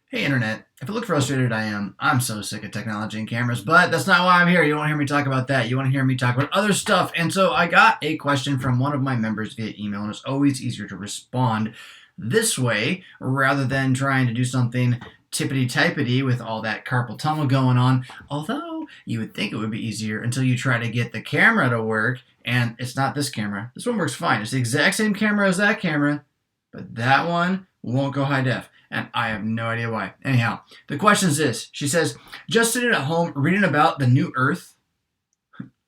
Hey Internet, if you look frustrated I am, I'm so sick of technology and cameras, but that's not why I'm here. You don't want to hear me talk about that. You want to hear me talk about other stuff. And so I got a question from one of my members via email, and it's always easier to respond this way rather than trying to do something tippity-typity with all that carpal tunnel going on. Although you would think it would be easier until you try to get the camera to work, and it's not this camera. This one works fine. It's the exact same camera as that camera, but that one won't go high def. And I have no idea why. Anyhow, the question is this. She says, just sitting at home reading about the new Earth,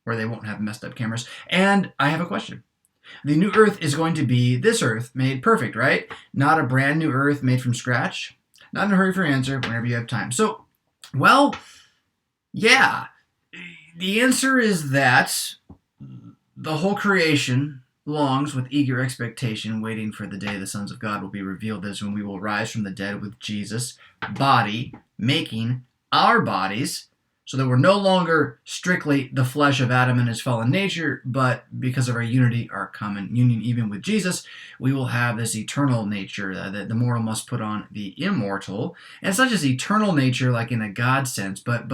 where they won't have messed up cameras, and I have a question. The new Earth is going to be this Earth made perfect, right? Not a brand new Earth made from scratch. Not in a hurry for an answer, whenever you have time. So, well, yeah. The answer is that the whole creation longs with eager expectation, waiting for the day the sons of God will be revealed, as when we will rise from the dead with Jesus' body, making our bodies, so that we're no longer strictly the flesh of Adam and his fallen nature, but because of our unity, our common union even with Jesus, we will have this eternal nature that the mortal must put on the immortal. And it's not just eternal nature like in a God sense, but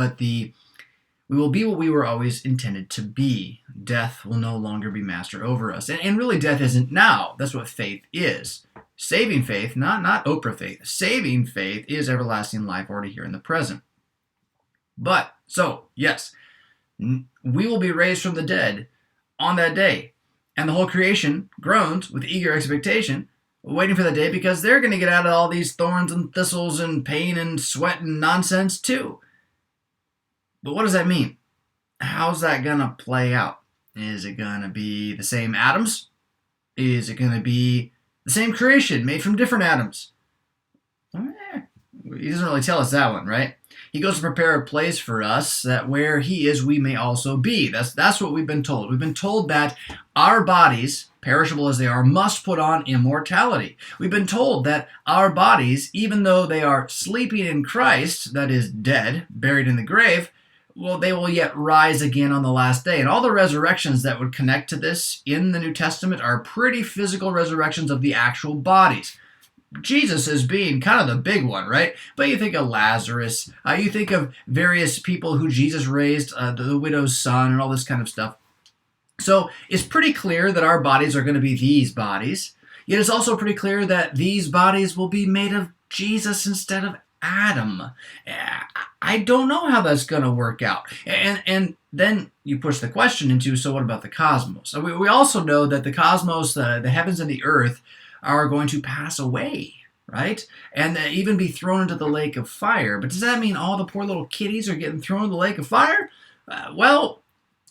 we will be what we were always intended to be. Death will no longer be master over us. And really, death isn't now. That's what faith is. Saving faith, not Oprah faith. Saving faith is everlasting life already here in the present. But, so, yes, we will be raised from the dead on that day. And the whole creation groans with eager expectation, waiting for that day, because they're going to get out of all these thorns and thistles and pain and sweat and nonsense too. But what does that mean? How's that going to play out? Is it going to be the same atoms? Is it going to be the same creation made from different atoms? He doesn't really tell us that one, right? He goes to prepare a place for us that where he is, we may also be. That's what we've been told. We've been told that our bodies, perishable as they are, must put on immortality. We've been told that our bodies, even though they are sleeping in Christ, that is dead, buried in the grave, well, they will yet rise again on the last day. And all the resurrections that would connect to this in the New Testament are pretty physical resurrections of the actual bodies. Jesus as being kind of the big one, right? But you think of Lazarus, you think of various people who Jesus raised, the widow's son, and all this kind of stuff. So it's pretty clear that our bodies are going to be these bodies. Yet it's also pretty clear that these bodies will be made of Jesus instead of Adam. I don't know how that's going to work out. And then you push the question into, so what about the cosmos? We also know that the cosmos, the heavens and the earth, are going to pass away, right? And even be thrown into the lake of fire. But does that mean all the poor little kitties are getting thrown into the lake of fire? Well,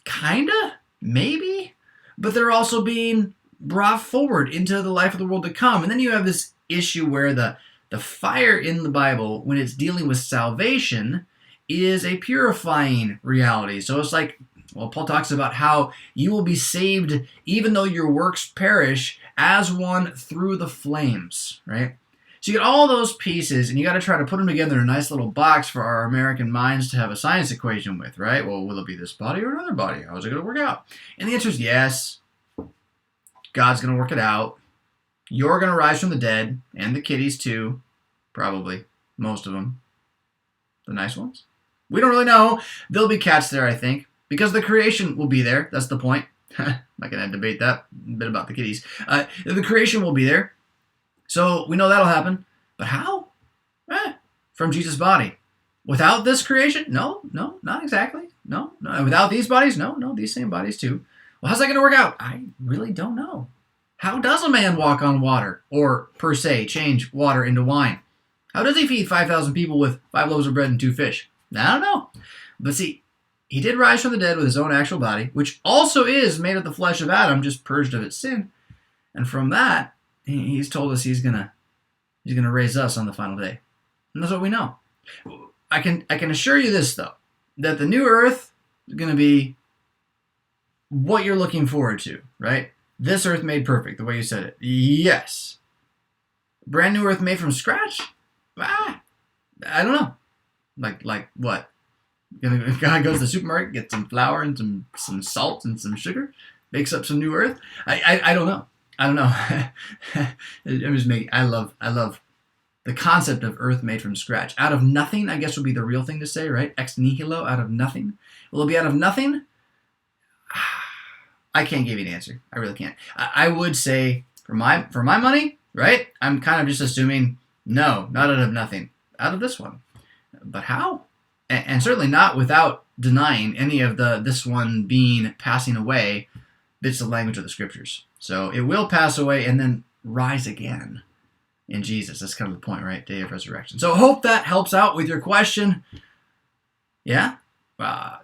kinda, maybe. But they're also being brought forward into the life of the world to come. And then you have this issue where the fire in the Bible, when it's dealing with salvation, is a purifying reality. So it's like, well, Paul talks about how you will be saved even though your works perish as one through the flames, right? So you get all those pieces, and you got to try to put them together in a nice little box for our American minds to have a science equation with, right? Well, will it be this body or another body? How's it going to work out? And the answer is yes. God's going to work it out. You're going to rise from the dead, and the kitties too, probably, most of them. The nice ones. We don't really know. There'll be cats there, I think, because the creation will be there. That's the point. I'm not going to debate that bit about the kitties. The creation will be there. So we know that'll happen. But how? From Jesus' body. Without this creation? No, not exactly. No. Without these bodies? No, these same bodies too. Well, how's that going to work out? I really don't know. How does a man walk on water? Or, per se, change water into wine? How does he feed 5,000 people with 5 loaves of bread and 2 fish? I don't know. But see, he did rise from the dead with his own actual body, which also is made of the flesh of Adam, just purged of its sin. And from that, he's told us he's gonna raise us on the final day. And that's what we know. I can assure you this, though, that the new earth is going to be what you're looking forward to, right? This earth made perfect, the way you said it. Yes. Brand new earth made from scratch? I don't know. Like what? Guy goes to the supermarket, gets some flour and some salt and some sugar, makes up some new earth. I don't know. I don't know. I'm just making. I love the concept of earth made from scratch. Out of nothing, I guess would be the real thing to say, right? Ex nihilo, out of nothing. Will it be out of nothing? I can't give you an answer. I really can't. I would say, for my money, right? I'm kind of just assuming, no, not out of nothing. Out of this one. But how? And certainly not without denying any of this one being passing away bits of language of the scriptures. So it will pass away and then rise again in Jesus. That's kind of the point, right? Day of resurrection. So hope that helps out with your question. Yeah? That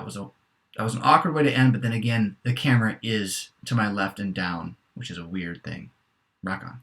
was an awkward way to end, but then again, the camera is to my left and down, which is a weird thing. Rock on.